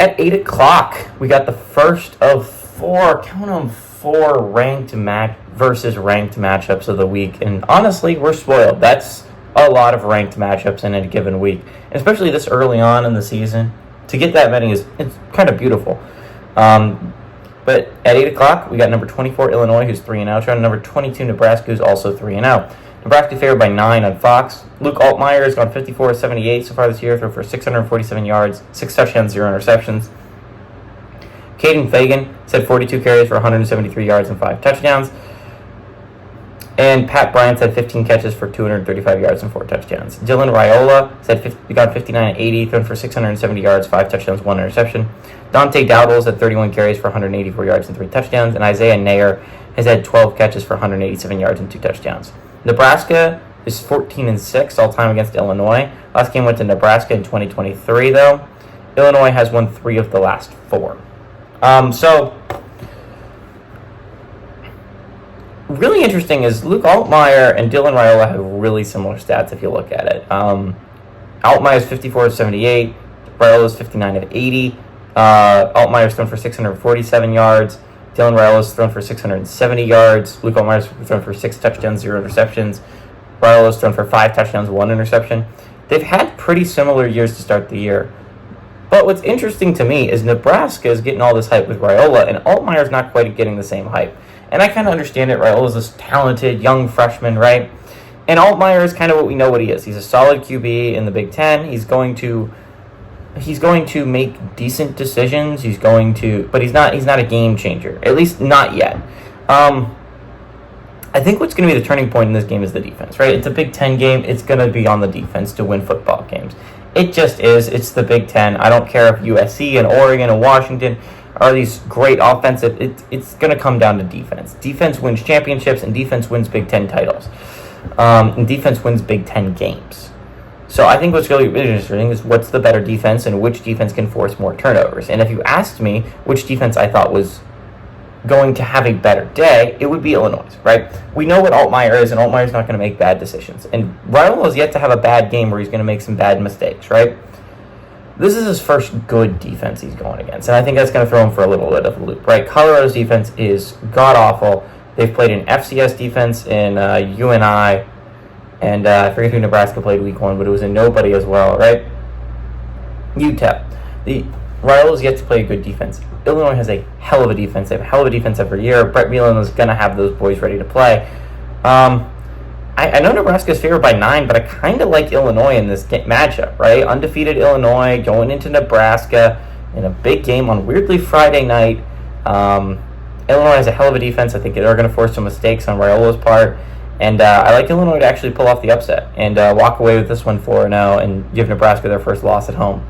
At 8 o'clock, we got the first of four, count them, four ranked versus ranked matchups of the week. And honestly, we're spoiled. That's a lot of ranked matchups in a given week, and especially this early on in the season. To get that many it's kind of beautiful. But at 8 o'clock, we got number 24, Illinois, who's 3-0. Trying number 22, Nebraska, who's also 3-0. Nebraska favored by 9 on Fox. Luke Altmaier has gone 54-78 so far this year, thrown for 647 yards, 6 touchdowns, 0 interceptions. Caden Fagan had 42 carries for 173 yards and 5 touchdowns. And Pat Bryant had 15 catches for 235 yards and 4 touchdowns. Dylan Raiola had gone 59-80, thrown for 670 yards, 5 touchdowns, 1 interception. Dante Dowdles had 31 carries for 184 yards and 3 touchdowns. And Isaiah Nair has had 12 catches for 187 yards and 2 touchdowns. Nebraska is 14-6 all-time against Illinois. Last game went to Nebraska in 2023, though. Illinois has won 3 of the last 4. So, really interesting is Luke Altmaier and Dylan Raiola have really similar stats if you look at it. Altmaier is 54-78, Raiola is 59-80. Altmaier's thrown for 647 yards. Dylan Raiola's thrown for 670 yards. Luke Altmaier's thrown for 6 touchdowns, 0 interceptions. Raiola's thrown for 5 touchdowns, 1 interception. They've had pretty similar years to start the year. But what's interesting to me is Nebraska is getting all this hype with Raiola, and Altmaier's not quite getting the same hype. And I kind of understand it. Raiola's this talented young freshman, right? And Altmaier is kind of what we know what he is. He's a solid QB in the Big Ten. He's going to make decent decisions. But he's not a game changer. At least not yet. I think what's going to be the turning point in this game is the defense, right? It's a Big Ten game. It's going to be on the defense to win football games. It just is. It's the Big Ten. I don't care if USC and Oregon and Washington are these great offensive. It's going to come down to defense. Defense wins championships, and defense wins Big Ten titles. And defense wins Big Ten games. So I think what's really interesting is what's the better defense and which defense can force more turnovers. And if you asked me which defense I thought was going to have a better day, it would be Illinois, right? We know what Altmaier is, and Altmaier's not going to make bad decisions. And Raiola is yet to have a bad game where he's going to make some bad mistakes, right? This is his first good defense he's going against, and I think that's going to throw him for a little bit of a loop, right? Colorado's defense is god-awful. They've played an FCS defense in UNI, and I forget who Nebraska played week 1, but it was a nobody as well, right? UTEP. The Raiola's yet to play a good defense. Illinois has a hell of a defense. They have a hell of a defense every year. Brett Mielen is going to have those boys ready to play. I know Nebraska is favored by 9, but I kind of like Illinois in this matchup, right? Undefeated Illinois going into Nebraska in a big game on weirdly Friday night. Illinois has a hell of a defense. I think they're going to force some mistakes on Raiola's part. And I like Illinois to actually pull off the upset and walk away with this one 4-0 and give Nebraska their first loss at home.